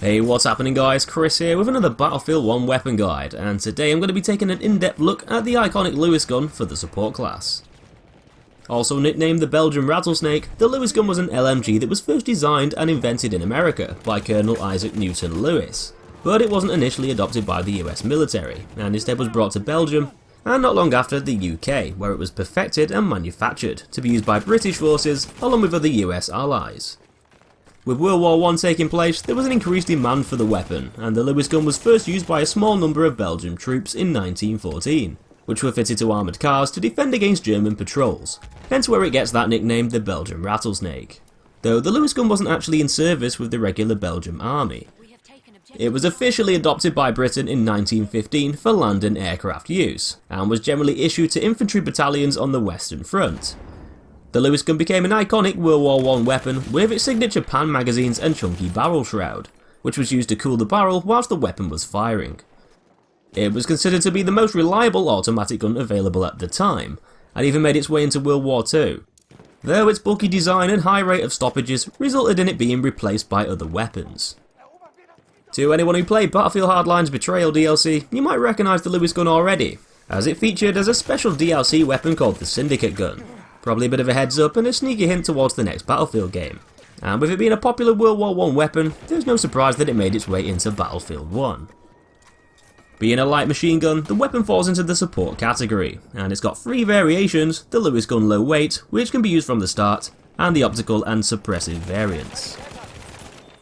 Hey, what's happening guys, Chris here with another Battlefield 1 weapon guide, and today I'm going to be taking an in-depth look at the iconic Lewis gun for the support class. Also nicknamed the Belgian Rattlesnake, the Lewis gun was an LMG that was first designed and invented in America by Colonel Isaac Newton Lewis, but it wasn't initially adopted by the US military, and instead was brought to Belgium, and not long after the UK, where it was perfected and manufactured to be used by British forces along with other US allies. With World War I taking place, there was an increased demand for the weapon, and the Lewis gun was first used by a small number of Belgian troops in 1914, which were fitted to armoured cars to defend against German patrols, hence where it gets that nickname the Belgian Rattlesnake. Though the Lewis gun wasn't actually in service with the regular Belgian army. It was officially adopted by Britain in 1915 for land and aircraft use, and was generally issued to infantry battalions on the Western Front. The Lewis gun became an iconic World War I weapon with its signature pan magazines and chunky barrel shroud, which was used to cool the barrel whilst the weapon was firing. It was considered to be the most reliable automatic gun available at the time, and even made its way into World War II, though its bulky design and high rate of stoppages resulted in it being replaced by other weapons. To anyone who played Battlefield Hardline's Betrayal DLC, you might recognise the Lewis gun already, as it featured as a special DLC weapon called the Syndicate gun. Probably a bit of a heads up and a sneaky hint towards the next Battlefield game. And with it being a popular World War I weapon, there's no surprise that it made its way into Battlefield 1. Being a light machine gun, the weapon falls into the support category, and it's got three variations: the Lewis gun low weight, which can be used from the start, and the optical and suppressive variants.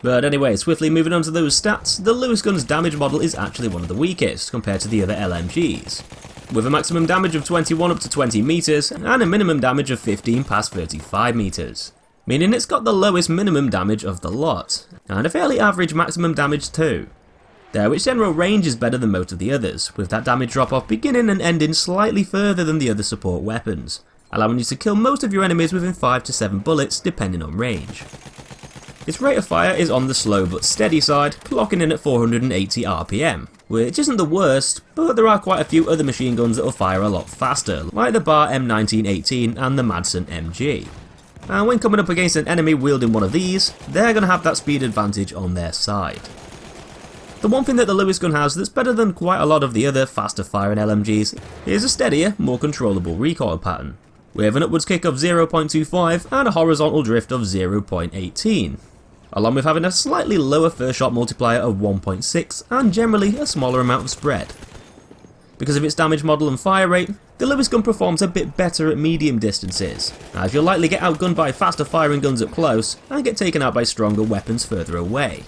But anyway, swiftly moving on to those stats, the Lewis gun's damage model is actually one of the weakest compared to the other LMGs, with a maximum damage of 21 up to 20 meters and a minimum damage of 15 past 35 meters, meaning it's got the lowest minimum damage of the lot, and a fairly average maximum damage too, though its general range is better than most of the others, with that damage drop off beginning and ending slightly further than the other support weapons, allowing you to kill most of your enemies within 5 to 7 bullets depending on range. Its rate of fire is on the slow but steady side, clocking in at 480 RPM, which isn't the worst, but there are quite a few other machine guns that will fire a lot faster, like the Bar M1918 and the Madsen MG. And when coming up against an enemy wielding one of these, they're going to have that speed advantage on their side. The one thing that the Lewis gun has that's better than quite a lot of the other faster firing LMGs is a steadier, more controllable recoil pattern, with an upwards kick of 0.25 and a horizontal drift of 0.18. Along with having a slightly lower first shot multiplier of 1.6 and generally a smaller amount of spread. Because of its damage model and fire rate, the Lewis gun performs a bit better at medium distances, as you'll likely get outgunned by faster firing guns up close and get taken out by stronger weapons further away.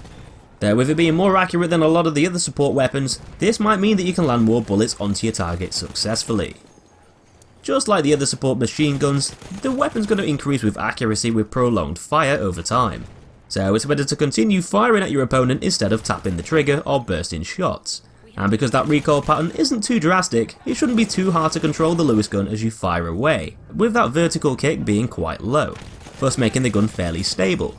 Though with it being more accurate than a lot of the other support weapons, this might mean that you can land more bullets onto your target successfully. Just like the other support machine guns, the weapon's going to increase with accuracy with prolonged fire over time. So it's better to continue firing at your opponent instead of tapping the trigger or bursting shots. And because that recoil pattern isn't too drastic, it shouldn't be too hard to control the Lewis gun as you fire away, with that vertical kick being quite low, thus making the gun fairly stable.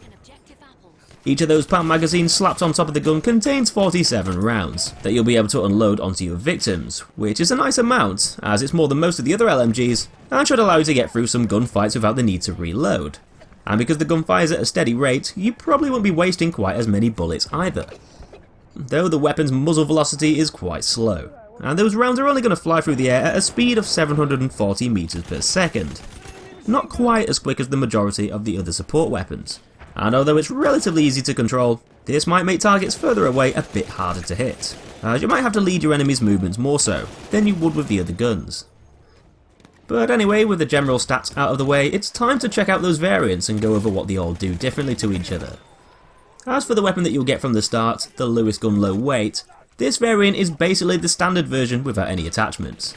Each of those pan magazines slapped on top of the gun contains 47 rounds that you'll be able to unload onto your victims, which is a nice amount as it's more than most of the other LMGs and should allow you to get through some gunfights without the need to reload. And because the gun fires at a steady rate, you probably won't be wasting quite as many bullets either. Though the weapon's muzzle velocity is quite slow, and those rounds are only going to fly through the air at a speed of 740 meters per second. Not quite as quick as the majority of the other support weapons. And although it's relatively easy to control, this might make targets further away a bit harder to hit, as you might have to lead your enemy's movements more so than you would with the other guns. But anyway, with the general stats out of the way, it's time to check out those variants and go over what they all do differently to each other. As for the weapon that you'll get from the start, the Lewis gun low weight, this variant is basically the standard version without any attachments.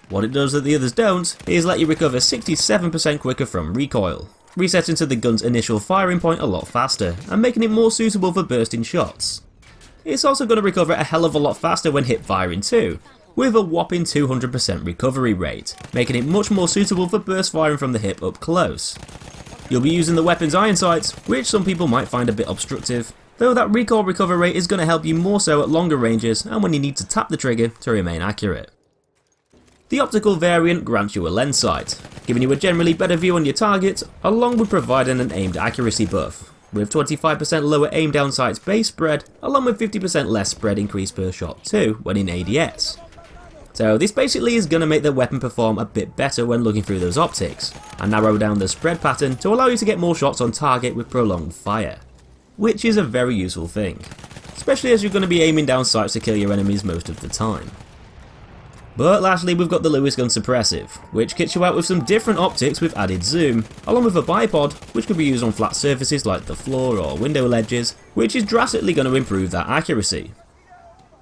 What it does that the others don't is let you recover 67% quicker from recoil, resetting to the gun's initial firing point a lot faster and making it more suitable for bursting shots. It's also going to recover a hell of a lot faster when hip firing too, with a whopping 200% recovery rate, making it much more suitable for burst firing from the hip up close. You'll be using the weapon's iron sights, which some people might find a bit obstructive, though that recoil recovery rate is going to help you more so at longer ranges and when you need to tap the trigger to remain accurate. The optical variant grants you a lens sight, giving you a generally better view on your target, along with providing an aimed accuracy buff, with 25% lower aim down sights base spread, along with 50% less spread increase per shot too when in ADS. So this basically is going to make the weapon perform a bit better when looking through those optics, and narrow down the spread pattern to allow you to get more shots on target with prolonged fire, which is a very useful thing, especially as you're going to be aiming down sights to kill your enemies most of the time. But lastly, we've got the Lewis Gun Suppressive, which kits you out with some different optics with added zoom, along with a bipod, which can be used on flat surfaces like the floor or window ledges, which is drastically going to improve that accuracy.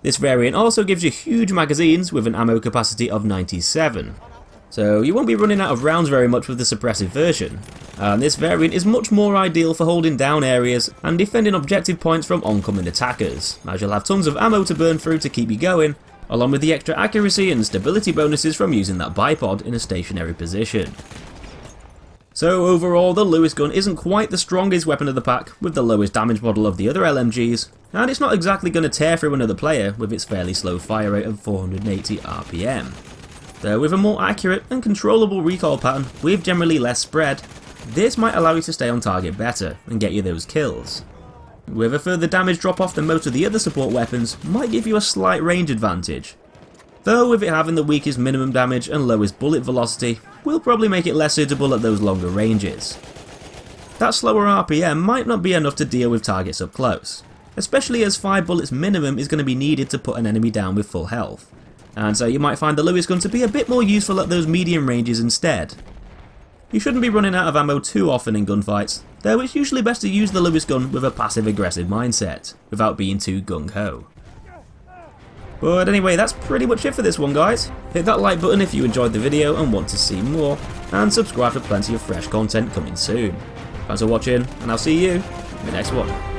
This variant also gives you huge magazines with an ammo capacity of 97, so you won't be running out of rounds very much with the suppressive version, and this variant is much more ideal for holding down areas and defending objective points from oncoming attackers, as you'll have tons of ammo to burn through to keep you going, along with the extra accuracy and stability bonuses from using that bipod in a stationary position. So overall, the Lewis gun isn't quite the strongest weapon of the pack, with the lowest damage model of the other LMGs, and it's not exactly going to tear through another player with its fairly slow fire rate of 480 RPM. Though with a more accurate and controllable recoil pattern with generally less spread, this might allow you to stay on target better and get you those kills. With a further damage drop off than most of the other support weapons might give you a slight range advantage, though with it having the weakest minimum damage and lowest bullet velocity will probably make it less suitable at those longer ranges. That slower RPM might not be enough to deal with targets up close, especially as 5 bullets minimum is going to be needed to put an enemy down with full health, and so you might find the Lewis gun to be a bit more useful at those medium ranges instead. You shouldn't be running out of ammo too often in gunfights, though it's usually best to use the Lewis gun with a passive aggressive mindset, without being too gung-ho. But anyway, that's pretty much it for this one, guys. Hit that like button if you enjoyed the video and want to see more, and subscribe for plenty of fresh content coming soon. Thanks for watching, and I'll see you in the next one.